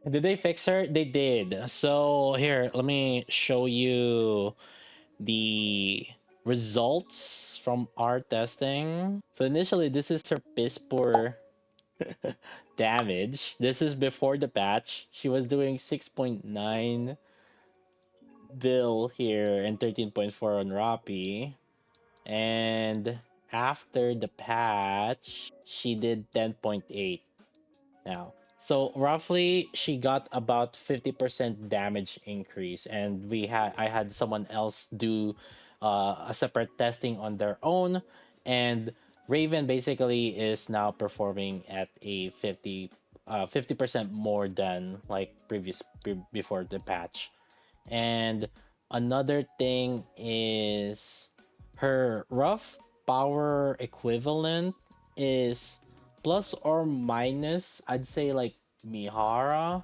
Did they fix her? They did. So here, let me show you the results from our testing. So initially, this is her piss poor damage. This is before the patch. She was doing 6.9 bill here and 13.4 on rapi. And after the patch, she did 10.8 now. So roughly she got about 50% damage increase, and I had someone else do a separate testing on their own, and Raven basically is now performing at a 50% more than like before the patch. And another thing is her rough power equivalent is plus or minus, I'd say like Mihara.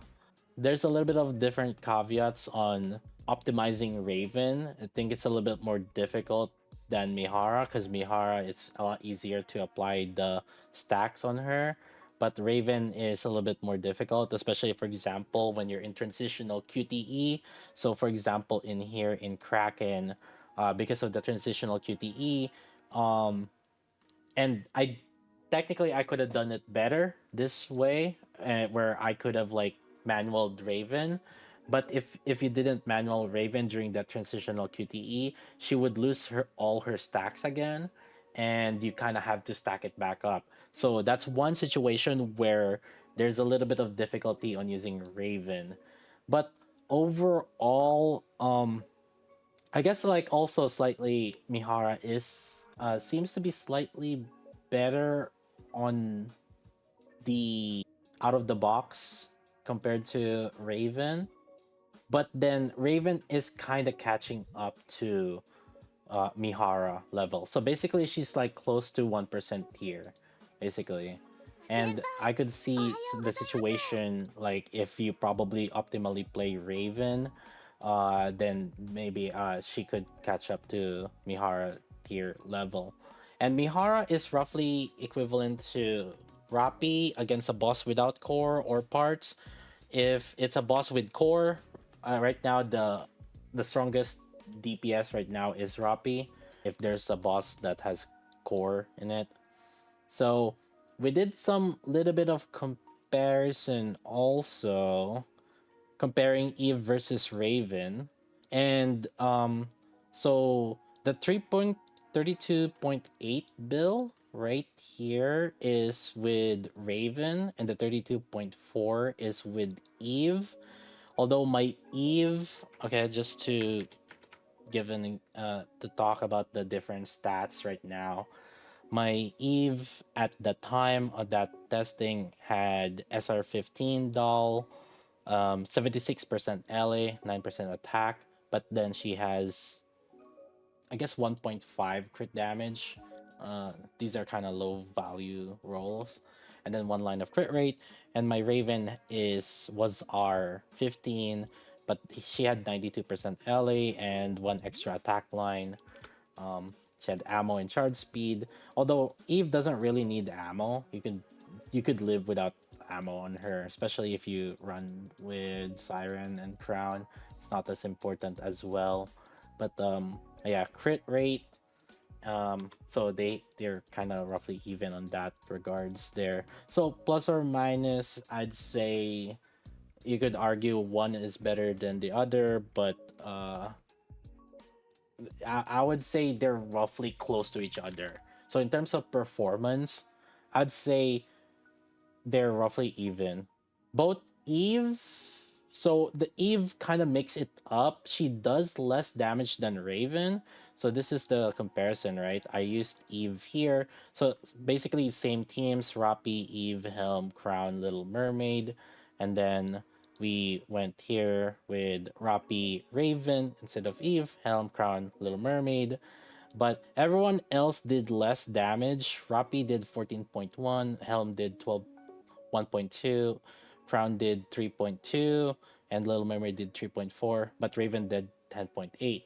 There's a little bit of different caveats on optimizing Raven. I think it's a little bit more difficult than Mihara because Mihara it's a lot easier to apply the stacks on her. But Raven is a little bit more difficult, especially for example when you're in transitional QTE. So for example in here in Kraken, because of the transitional QTE, um, and I technically I could have done it better this way, where I could have like manual Raven. But if you didn't manual Raven during that transitional QTE, she would lose all her stacks again, and you kind of have to stack it back up. So that's one situation where there's a little bit of difficulty on using Raven. But overall, I guess like also slightly Mihara is seems to be slightly better on the out of the box compared to Raven, but then Raven is kind of catching up to Mihara level. So basically, she's like close to 1% tier, basically. And I could see the situation like if you probably optimally play Raven, then maybe she could catch up to Mihara tier level. And Mihara is roughly equivalent to Rapi against a boss without core or parts. If it's a boss with core, right now the strongest DPS right now is Rapi. If there's a boss that has core in it, so we did some little bit of comparison also comparing Eve versus Raven, and so the 3.32.8 bill right here is with Raven, and the 32.4 is with Eve. Although my Eve, okay, just to to talk about the different stats right now. My Eve at the time of that testing had SR15 doll, 76% LA, 9% attack, but then she has, I guess, 1.5 crit damage. These are kind of low value rolls. And then one line of crit rate. And my Raven was R15, but she had 92% LA and one extra attack line. She had ammo and charge speed. Although Eve doesn't really need ammo, you could live without ammo on her, especially if you run with Siren and Crown. It's not as important as well. But yeah, crit rate. So they're kind of roughly even on that regards there. So plus or minus, I'd say you could argue one is better than the other, but I would say they're roughly close to each other. So in terms of performance, I'd say they're roughly even. Both Eve, so the Eve kind of makes it up. She does less damage than Raven. So this is the comparison, right? I used Eve here. So basically same teams, Rapi, Eve, Helm, Crown, Little Mermaid. And then we went here with Rapi, Raven instead of Eve, Helm, Crown, Little Mermaid. But everyone else did less damage. Rapi did 14.1, Helm did 1.2, Crown did 3.2, and Little Mermaid did 3.4, but Raven did 10.8.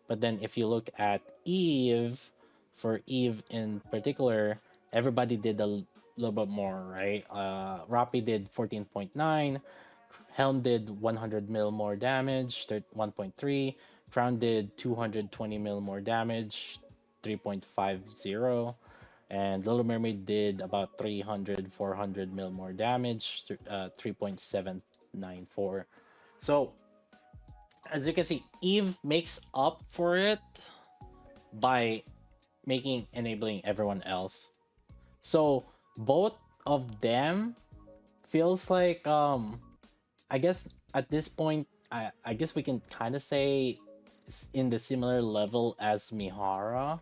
But then if you look at Eve, for Eve in particular, everybody did a little bit more, right? Rapi did 14.9, Helm did 100 mil more damage, 1.3. Crown did 220 mil more damage, 3.50. And Little Mermaid did about 300, 400 mil more damage, 3.794. So, as you can see, Eve makes up for it by enabling everyone else. So, both of them feels like I guess at this point I guess we can kind of say it's in the similar level as Mihara,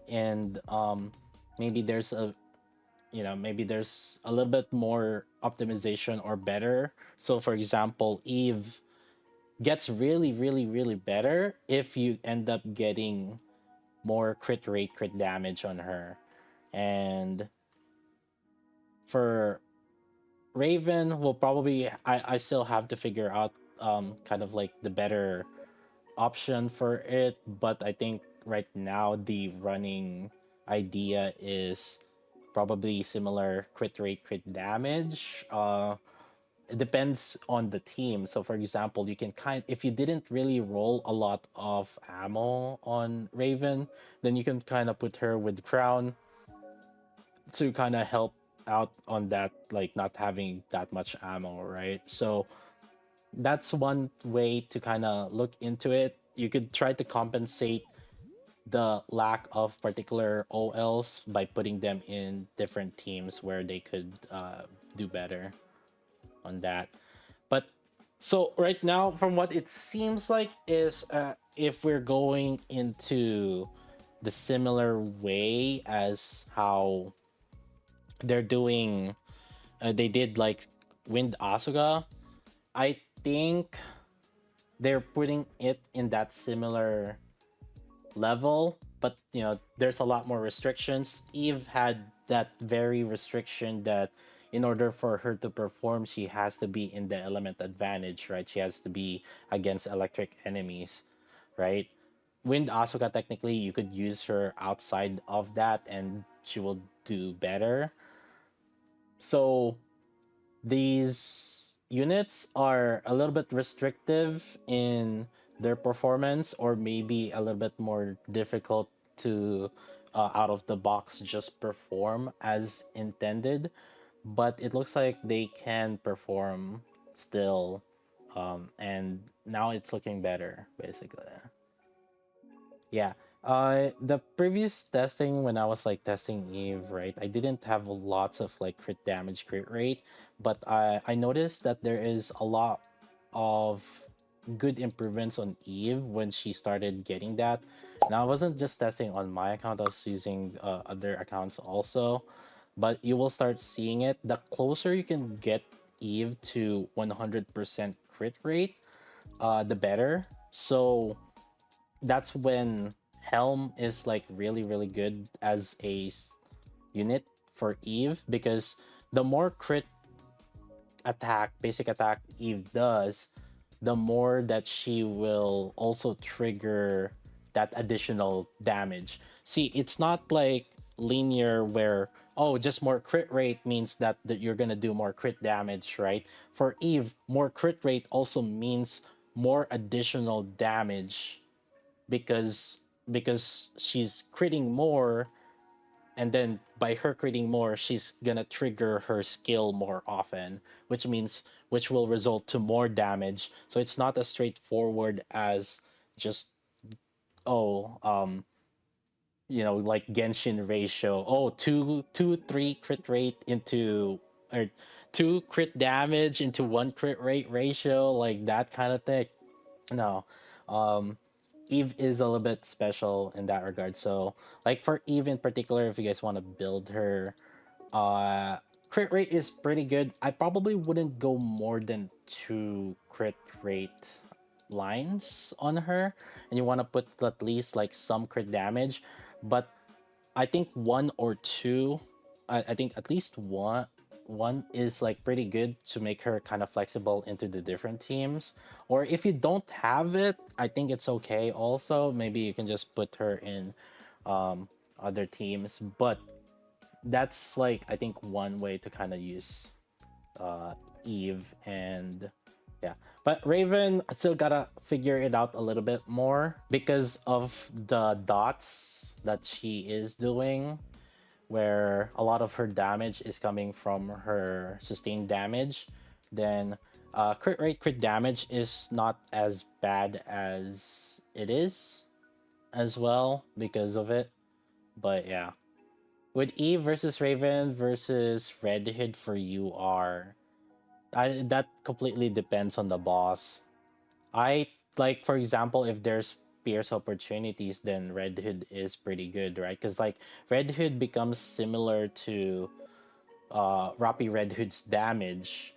and maybe there's a maybe there's a little bit more optimization or better. So for example, Eve gets really really better if you end up getting more crit rate, crit damage on her. And for Raven, will probably I still have to figure out kind of like the better option for it, but I think right now the running idea is probably similar crit rate, crit damage. It depends on the team. So for example, you can if you didn't really roll a lot of ammo on Raven, then you can kind of put her with Crown to kind of help out on that, like not having that much ammo, right? So that's one way to kind of look into it. You could try to compensate the lack of particular OLs by putting them in different teams where they could do better on that. But so right now, from what it seems like, is if we're going into the similar way as how they're doing, they did like Wind Asuka. I think they're putting it in that similar level, but there's a lot more restrictions. Eve had that very restriction that in order for her to perform, she has to be in the element advantage, right? She has to be against electric enemies, right? Wind Asuka, technically, you could use her outside of that and she will do better. So these units are a little bit restrictive in their performance, or maybe a little bit more difficult to out of the box just perform as intended, but it looks like they can perform still, and now it's looking better basically. Yeah. The previous testing, when I was like testing Eve, right, I didn't have lots of like crit damage, crit rate, but I noticed that there is a lot of good improvements on Eve when she started getting that. And I wasn't just testing on my account; I was using other accounts also. But you will start seeing it. The closer you can get Eve to 100% crit rate, the better. So that's when Helm is like really good as a unit for Eve, because the more crit attack, basic attack Eve does, the more that she will also trigger that additional damage. See, it's not like linear where, oh, just more crit rate means that you're gonna do more crit damage, right? For Eve, more crit rate also means more additional damage, because she's critting more, and then by her critting more, she's gonna trigger her skill more often, which will result to more damage. So it's not as straightforward as just, oh, like Genshin ratio, oh, two three crit rate into, or two crit damage into one crit rate ratio, like that kind of thing. No. um Eve is a little bit special in that regard. So, like for Eve in particular, if you guys want to build her, uh, crit rate is pretty good. I probably wouldn't go more than two crit rate lines on her, and you want to put at least like some crit damage. But I think one or two, I think at least one is like pretty good to make her kind of flexible into the different teams. Or if you don't have it, I think it's okay also. Maybe you can just put her in other teams. But that's like, I think, one way to kind of use Eve. And Yeah. But Raven still gotta figure it out a little bit more because of the dots that she is doing, where a lot of her damage is coming from her sustained damage. Then crit rate, crit damage is not as bad as it is as well because of it. But yeah. With Eve versus Raven versus Red Hood for you are that completely depends on the boss. I like, for example, if there's pierce opportunities, then Red Hood is pretty good, right? Because like Red Hood becomes similar to Rapi Red Hood's damage.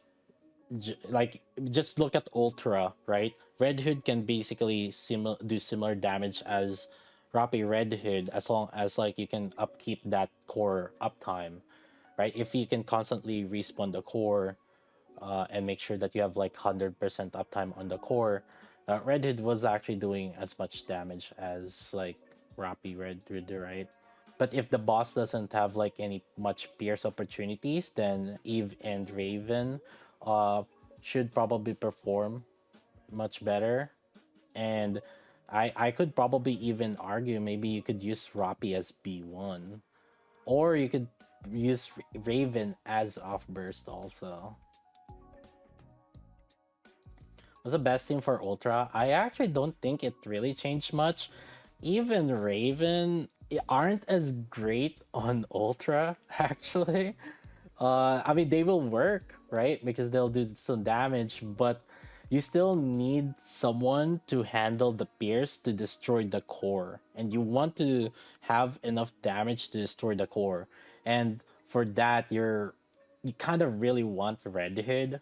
Like just look at Ultra, right? Red Hood can basically do similar damage as Rapi Red Hood as long as like you can upkeep that core uptime, right? If you can constantly respawn the core, and make sure that you have like 100% uptime on the core. Red Hood was actually doing as much damage as like Rapi Red Hood, right? But if the boss doesn't have like any much pierce opportunities, then Eve and Raven uh, should probably perform much better. And I could probably even argue maybe you could use Rapi as B1. Or you could use Raven as off burst also. Was the best thing for Ultra? I actually don't think it really changed much. Even Raven aren't as great on Ultra, actually. I mean, they will work, right? Because they'll do some damage, but you still need someone to handle the pierce to destroy the core. And you want to have enough damage to destroy the core. And for that, you kind of really want Red Hood.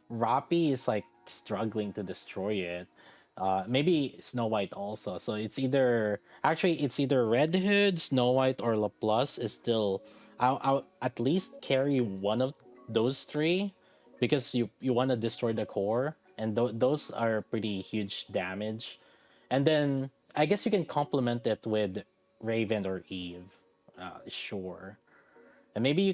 Rapi is like struggling to destroy it. Maybe Snow White also. So it's either Red Hood, Snow White, or Laplace is still. I'll at least carry one of those three because you want to destroy the core, and those are pretty huge damage. And then I guess you can complement it with Raven or Eve. Sure. And maybe you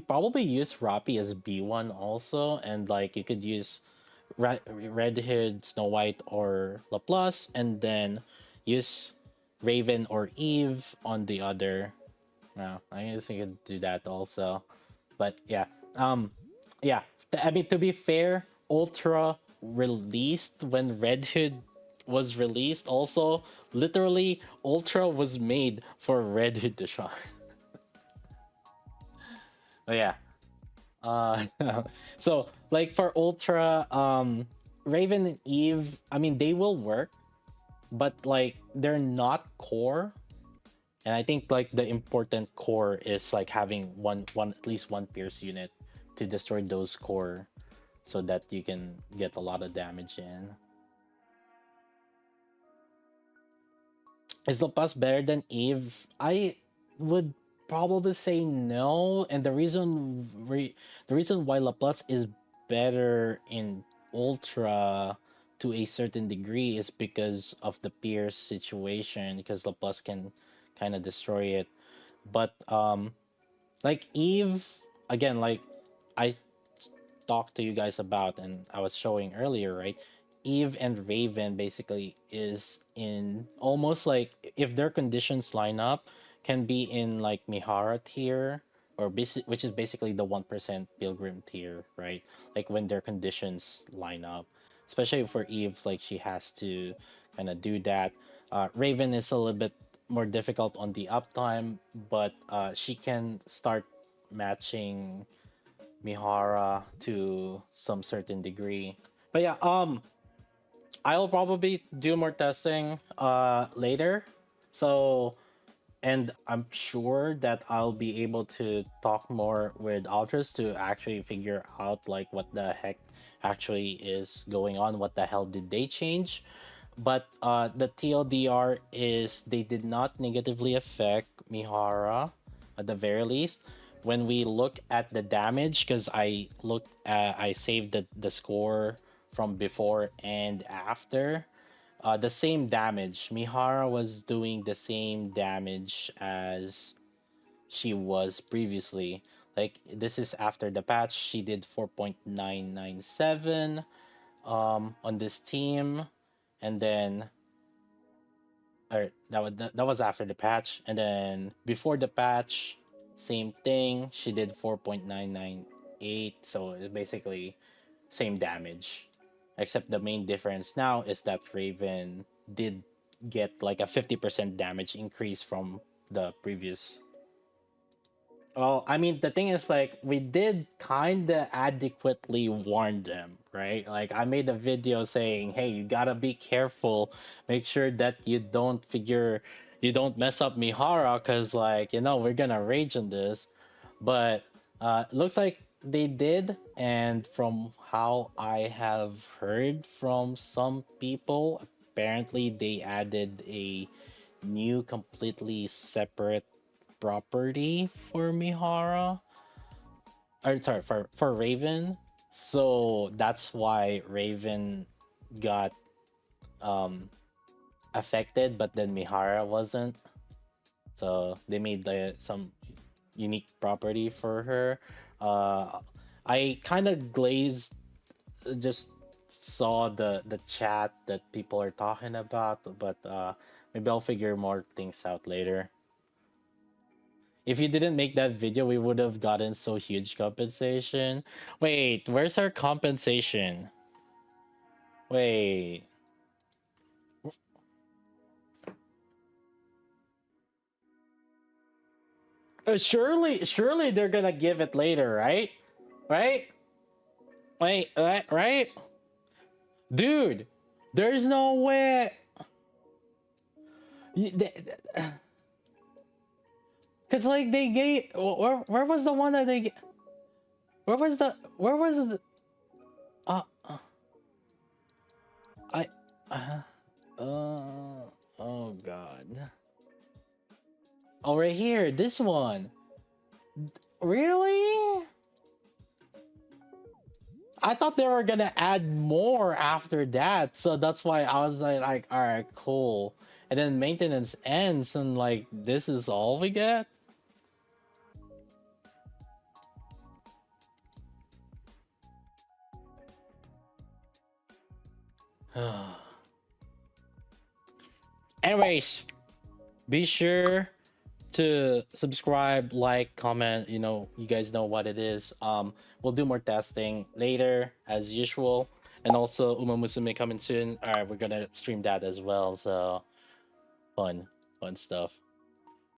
probably use Rapi as B1 also, and like you could use Red Hood, Snow White, or Laplace, and then use Raven or Eve on the other. Well, I guess you could do that also. But yeah. Yeah. I mean, to be fair, Ultra released when Red Hood was released also. Literally, Ultra was made for Red Hood to shine. But yeah. Uh, so like for Ultra, Raven and Eve, I mean they will work, but like they're not core. And I think like the important core is like having one at least one pierce unit to destroy those core so that you can get a lot of damage in. Is Lapas better than Eve? I would probably say no, and the reason why Laplace is better in Ultra to a certain degree is because of the Pierce situation, because Laplace can kind of destroy it. But like Eve, again, like I talked to you guys about and I was showing earlier, right? Eve and Raven basically is in almost like if their conditions line up, can be in like Mihara tier or which is basically the 1% pilgrim tier, right? Like when their conditions line up. Especially for Eve, like she has to kind of do that. Raven is a little bit more difficult on the uptime, but she can start matching Mihara to some certain degree. But yeah, I'll probably do more testing later. So and I'm sure that I'll be able to talk more with Ultras to actually figure out like what the heck actually is going on, what the hell did they change. But the TLDR is they did not negatively affect Mihara at the very least. When we look at the damage, because I saved the score from before and after, the same damage. Mihara was doing the same damage as she was previously. Like this is after the patch. She did 4.997 on this team, and then or that was after the patch, and then before the patch, same thing. She did 4.998, so it's basically same damage, except the main difference now is that Raven did get like a 50% damage increase from the previous. Well, I mean, the thing is, like, we did kind of adequately warn them, right? Like, I made a video saying, hey, you gotta be careful. Make sure that you don't mess up Mihara, because, like, we're gonna rage on this. But it looks like they did. And from how I have heard from some people, apparently they added a new, completely separate property for Mihara, or sorry, for Raven. So that's why Raven got um affected, but then Mihara wasn't. So they made some unique property for her. I kind of glazed, just saw the chat that people are talking about, but maybe I'll figure more things out later. If you didn't make that video, we would have gotten so huge compensation. Wait, where's our compensation? Wait. Surely they're gonna give it later, right? Right? Wait, right? Dude, there's no way. Cause like they gave, where was the one that they? Where was the? Uh, I. Oh god. Oh, right here, this one. Really? I thought they were gonna add more after that, so that's why I was like, all right, cool. And then maintenance ends, and like, this is all we get. Anyways, be sure to subscribe, like, comment. You guys know what it is. We'll do more testing later as usual, and also Uma Musume coming soon. All right, we're gonna stream that as well. So fun stuff.